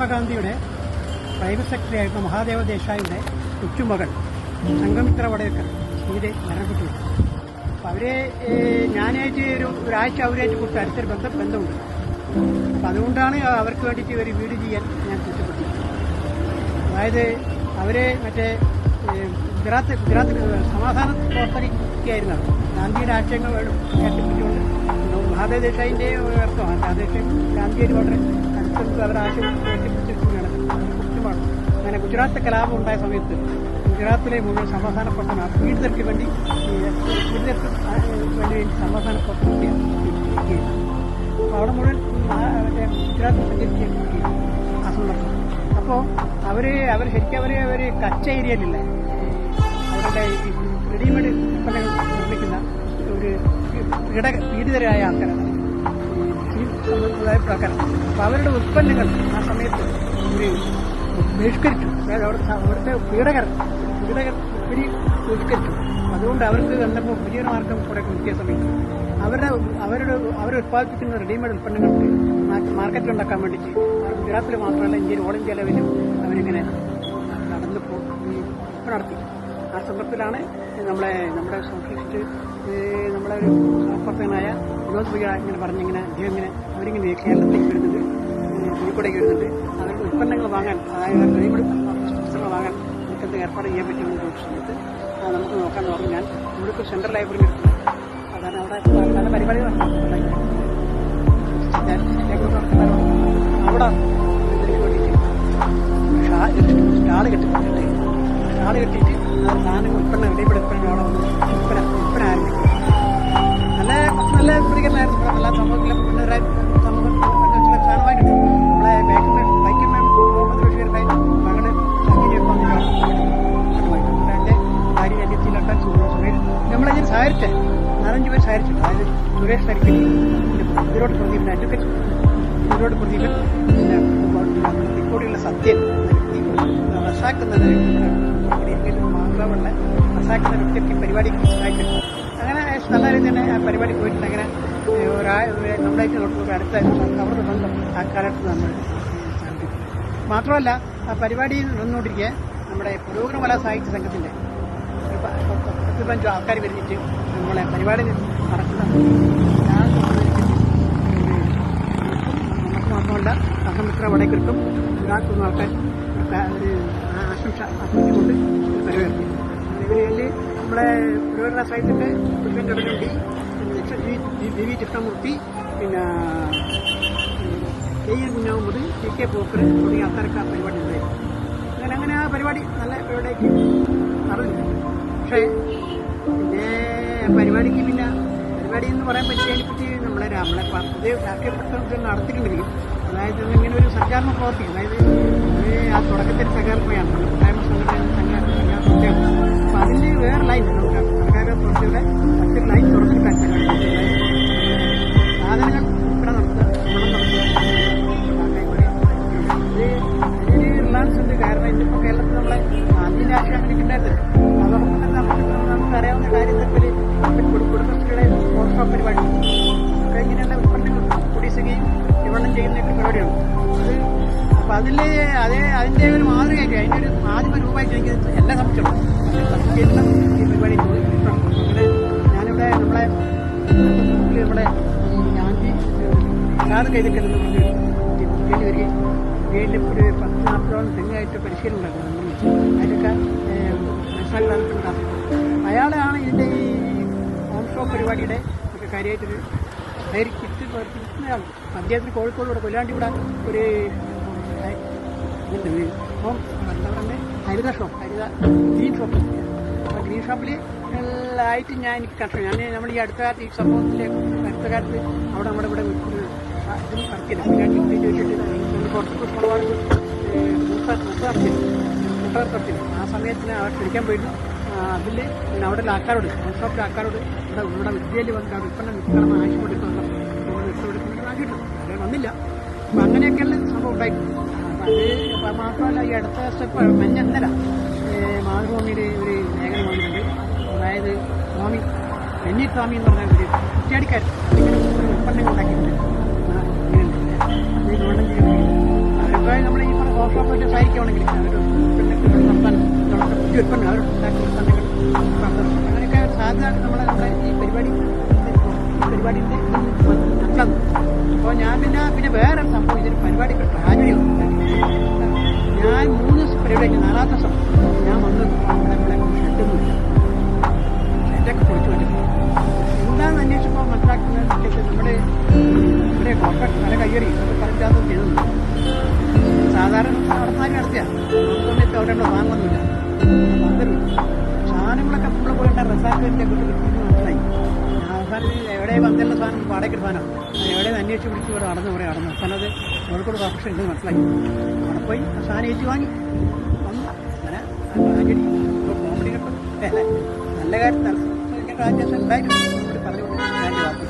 മഹാത്മാഗാന്ധിയുടെ private secretary ആയിരുന്ന മഹാദേവ ദേശായിയുടെ കൊച്ചുമകൾ സംഘമിത്ര വടേക്കർ ഇത് മരണപ്പെട്ടു. അപ്പോൾ അവരെ ഞാനായിട്ട് ഒരാഴ്ച അവരായിട്ട് കൊടുത്ത അടുത്തൊരു ബന്ധമുണ്ട്. അപ്പം അതുകൊണ്ടാണ് അവർക്ക് വേണ്ടിയിട്ട് ഒരു വീട് ചെയ്യാൻ ഞാൻ കുറ്റപ്പെട്ടത്. അതായത് അവരെ മറ്റേ ഗുജറാത്ത് സമാധാന പ്രവർത്തനിക്കുകയായിരുന്നു. ഗാന്ധിയുടെ ആശയങ്ങൾ കേട്ടിപ്പിച്ചുകൊണ്ട് മഹാദേവ ദേശായിൻ്റെ അർത്ഥമാണ് ഗാന്ധിയുടെ വളരെ അടുത്ത് അവരുടെ ആശയം കേട്ടിപ്പിച്ചിരിക്കുകയാണ്. അങ്ങനെ ഗുജറാത്ത് കലാപം ഉണ്ടായ സമയത്ത് ഗുജറാത്തിലെ മുഴുവൻ സമാധാന പ്രവർത്തനം പീഡിതർക്ക് വേണ്ടി സമാധാന പ്രവർത്തനം അപ്പോൾ അവിടെ മുഴുവൻ ഗുജറാത്ത് സഞ്ചരിച്ച് ആ സന്ദർഭം. അപ്പോൾ അവർ ശരിക്കും അവർ കച്ച ഏരിയയിലില്ല, അവരുടെ റെഡിമെയ്ഡ് ഉൽപ്പന്നങ്ങൾ നിർമ്മിക്കുന്ന ഒരു പീഡിതരായ ആൾക്കാരാണ്, ആൾക്കാരാണ്. അപ്പോൾ അവരുടെ ഉൽപ്പന്നങ്ങൾ ആ സമയത്ത് ഒരു ബഹിഷ്കരിച്ചു. അവിടുത്തെ പീഡകർ ബഹിഷ്കരിച്ചു. അതുകൊണ്ട് അവർക്ക് കണ്ടപ്പോൾ ഉപജീവനമാർഗം കുറെ കിട്ടിയ സമയത്ത് അവർ ഉത്പാദിപ്പിക്കുന്ന റെഡിമെയ്ഡ് ഉൽപ്പന്നങ്ങൾക്ക് മാർക്കറ്റ് ഉണ്ടാക്കാൻ വേണ്ടിയിട്ട് ഗുജറാത്തിൽ മാത്രമല്ല ഇന്ത്യയിൽ ഓൾ ഇന്ത്യ ലെവലിലും അവരിങ്ങനെ നടന്നപ്പോൾ നടത്തി. ആ സന്ദർഭത്തിലാണ് നമ്മുടെ സോഷ്യലിസ്റ്റ് നമ്മുടെ ഒരു പ്രവർത്തകനായ വിനോദ് ഭയ്യ ഇങ്ങനെ പറഞ്ഞിങ്ങനെ അവരിങ്ങനെ കേരളത്തിലേക്ക് വരുന്നുണ്ട്, കോഴിക്കോടേക്ക് വരുന്നുണ്ട്. അവരുടെ ഉൽപ്പന്നങ്ങൾ വാങ്ങാൻ, അതായത് റെഡിമെയ്ഡ് പുസ്തകങ്ങൾ വാങ്ങാൻ നമുക്കെന്ത് ഏർപ്പാട് ചെയ്യാൻ പറ്റുമെന്ന് ചോദിച്ച സമയത്ത് നമുക്ക് നോക്കാമെന്ന് പറഞ്ഞു. ഞാൻ ഇവിടുത്തെ സെൻട്രൽ ലൈബ്രറി എടുത്തു. അതാണ് അവിടെ പല പരിപാടികൾ അവിടെ സ്റ്റാള് കെട്ടിയിട്ട് സാധനങ്ങൾ ഉൽപ്പന്നം റെഡിമെയ്ഡ് ഉൽപ്പന്നം അവിടെ വന്ന് വിൽപ്പന ആരംഭിക്കും. നല്ല പ്രതികരണമായിരുന്നു. എല്ലാ സമൂഹത്തിലും സാധനമായിട്ട് നമ്മളെ വൈക്കം മുഹമ്മദ് ബഷീറിന്റെ മകള് എൻ്റെ ഭാര്യ അന്യത്തിലൊക്കെ സുരേഷ് നമ്മളതിന് സഹായിച്ചേ 4-5 പേര് സഹായിച്ചിട്ടുണ്ട്. അതായത് സുരേഷ് തരിക്കൽ, ഇതിലോട്ട് പ്രദീപൻ, അഡ്വക്കേറ്റ് ഇതിലോട്ട് പ്രദീപൻ, പിന്നെ ഇപ്പോഴുള്ള സത്യൻ, റസാക്കുന്ന മാതാവുള്ള റസാക്കുന്ന വ്യക്തിക്ക് പരിപാടി സഹായിച്ചിട്ടുണ്ട്. അങ്ങനെ നല്ല രീതിയിൽ തന്നെ ആ പരിപാടി പോയിട്ടുണ്ട്. അങ്ങനെ നമ്മളേക്ക് നോക്കുമ്പോൾ അടുത്ത അവരുടെ ബന്ധം ആ കാലത്ത് നമ്മൾ മാത്രമല്ല ആ പരിപാടി നടന്നുകൊണ്ടിരിക്കുക നമ്മുടെ പുരോഗമന സാഹിത്യ സംഘത്തിൻ്റെ 10-15 ആൾക്കാർ വരുന്നിട്ട് നമ്മളെ പരിപാടി നടക്കുന്ന നമുക്ക് മാത്രമല്ല സംഘമിത്ര വടേക്കർക്കും ഇതാക്കുന്ന ആൾക്കാർ ഒരു ആശംസ അർപ്പിച്ചുകൊണ്ട് പരിപാടി ഇവരിൽ നമ്മുടെ പുരോഗമന സാഹിത്യത്തിൻ്റെ പ്രസിഡന്റ് വേണ്ടി വി കൃഷ്ണമൂർത്തി, പിന്നെ KN കുഞ്ഞാമുത്, TK പോക്കർ തുടങ്ങിയ ആൾക്കാർക്ക് ആ പരിപാടി ഉണ്ടായിരുന്നു. അങ്ങനെ ആ പരിപാടി നല്ല പരിപാടിക്ക് നടന്നില്ല. പക്ഷേ പിന്നെ പരിപാടിക്ക് പരിപാടി എന്ന് പറയാൻ പറ്റിയതിനെപ്പറ്റി നമ്മളെ പുതിയ രാഷ്ട്രീയ പ്രവർത്തനത്തിൽ നടത്തിയിട്ടുണ്ടെങ്കിൽ അതായത് ഇങ്ങനെ ഒരു സജ്ജാർമ്മ പ്രവർത്തി, അതായത് ആ തുടക്കത്തിൽ സഹകരണമാണ് കൂട്ടായ്മ സംഘടന. അപ്പം അതിൻ്റെ വേറെ ലൈൻ സർക്കാർ പ്രവർത്തിയുടെ മറ്റൊരു ലൈൻ തുറന്നെടുക്കാൻ സാധനങ്ങൾ ഉൾപ്പെടെ നടത്തുക, റിലയൻസ് ഉണ്ട്. കാരണം ഇന്നിപ്പോൾ കേരളത്തിൽ നമ്മളെ ഗാന്ധി രാഷ്ട്രീയം അങ്ങനെ ഉണ്ടായിരുന്നില്ല. അതോടൊപ്പം തന്നെ നമുക്ക് അറിയാവുന്ന കാര്യത്തിൽ കുടുംബശ്രീയുടെ വർക്ക്ഷോപ്പ് പരിപാടി ഒക്കെ ഇങ്ങനെയുള്ള ഉൽപ്പന്നങ്ങൾ പൊടിസുകയും വിപണനം ചെയ്യുന്ന പരിപാടിയാണ് അത്. അപ്പം അതിൻ്റെ ഒരു മാതൃകയായിട്ട് അതിൻ്റെ ഒരു ആദ്യമ രൂപമായിട്ട് എനിക്ക് എല്ലാം സംബന്ധിച്ചുള്ളൂ എല്ലാം ഈ പരിപാടി ഇഷ്ടമാണ്. അങ്ങനെ ഞാനിവിടെ നമ്മുടെ ഗാന്ധി അല്ലാതെ കൈതക്കലെന്ന് പറഞ്ഞ് ഇന്ത്യയിൽ വരികയും ഇന്ത്യയിൽ ഒരു 10-40 തെങ്ങായിട്ട് പരിശീലനം ഉണ്ടാക്കുന്നത് അതിലൊക്കെ മനസ്സിലാക്കാൻ അയാളാണ് ഇതിൻ്റെ ഈ ഹോം ഷോ പരിപാടിയുടെ ഒക്കെ കാര്യമായിട്ടൊരു ധൈര്യത്തിൽ പ്രവർത്തിക്കുന്നയാൾ. അദ്ദേഹത്തിന് കോഴിക്കോട് കൊല്ലാണ്ടി ഇവിടെ ഒരു ഹോം എന്താ പറയുന്നത് ഹരിത ഗ്രീൻ ഷോപ്പ്. അപ്പോൾ ഗ്രീൻ ഷോപ്പിൽ ആയിട്ട് എനിക്ക് കഷ്ടം. നമ്മൾ ഈ അടുത്ത കാലത്ത് ഈ സംഭവത്തിൻ്റെ അടുത്ത കാലത്ത് നമ്മുടെ ഇവിടെ ഇതും ഇറക്കില്ല. ചോദിച്ചിട്ട് പുറത്ത് ഒരുപാട് നടത്തില്ല. ആ സമയത്തിന് അവർ ക്ഷണിക്കാൻ പോയിരുന്നു. അതിൽ അവിടെ ആൾക്കാരോട് ഷോപ്പിലെ ആൾക്കാരോട് ഇവിടെ വിദ്യയിൽ വന്നിട്ട് ഉൽപ്പന്നം വിൽക്കണമെന്ന് ആവശ്യപ്പെടുത്തുന്ന ആക്കിയിട്ടുണ്ട്. അത് വന്നില്ല. അപ്പം അങ്ങനെയൊക്കെയുള്ള സംഭവം ഉണ്ടായിട്ടുണ്ട്. അപ്പം അത് മാത്രമല്ല ഈ അടുത്ത സ്റ്റെപ്പ് ഇന്നലെ മാതൃഭൂമിയുടെ ഒരു ലേഖനം വന്നിട്ടുണ്ട്. അതായത് വെന്നി സ്വാമി എന്ന് പറഞ്ഞ ഒരു കുറ്റിയാടിക്കാരൻ ഉൽപ്പന്നങ്ങൾ ഉണ്ടാക്കിയിട്ടുണ്ട്. ഇങ്ങനെയുണ്ട് അത് ഗവൺമെന്റ് അവരൊക്കെ നമ്മൾ ഈ വർക്ക്ഷോപ്പിന്റെ സഹായിക്കുകയാണെങ്കിൽ അവർ പിന്നെ നടത്താൻ പുതിയ ഉൽപ്പന്നം അവർ ഉണ്ടാക്കുന്ന ഉൽപ്പന്നങ്ങൾ പ്രദർശനം അങ്ങനെയൊക്കെ സാധ്യത നമ്മുടെ ഈ പരിപാടിന്റെ നട്ടത്. അപ്പോൾ ഞാൻ പിന്നെ വേറെ സംഭവം ഇതിന് പരിപാടിക്ക് ട്രാജഡി ഞാൻ 3 ദിവസം പരിപാടി 4ാം ദിവസം ഞാൻ വന്നത് നമ്മളെ ഷെഡൊന്നുമില്ല, ഷെഡൊക്കെ പൊളിച്ചു വന്നിട്ടുണ്ട്. എന്താണെന്ന് അന്വേഷിച്ചപ്പോൾ മനസ്സിലാക്കുന്നത് നമ്മുടെ ഇവിടെ കോർപ്പറേറ്റ് പല കയ്യറി പറഞ്ഞാൽ ചെയ്തത് സാധാരണ നടന്നാലും നടത്തിയ സമയത്ത് അവിടെ വാങ്ങുന്നില്ല. സാധനങ്ങളൊക്കെ നമ്മൾ പോയിട്ട് റസാക്കിന്റെ വീട്ടിൽ കിട്ടുമെന്ന് മനസ്സിലായി. അവസാനം എവിടെ പന്തലിന്റെ സാധനം വാടകയ്ക്ക് സാധനം എവിടെ അന്വേഷിച്ച് പിടിച്ച് ഇവിടെ അടന്നു കുറേ അടന്നു. അവസാനം അത് കോഴിക്കോട് കോർപ്പറേഷൻ ഉണ്ടെന്ന് മനസ്സിലായി. അവിടെ പോയി സാധനം ഏറ്റ് വാങ്ങി വന്നു. അങ്ങനെ ട്രാജഡി കോമഡി കിട്ടും നല്ല കാര്യം ട്രാജഡി ഉണ്ടായിരുന്നു പറഞ്ഞുകൊണ്ട് ഞാൻ വാർത്ത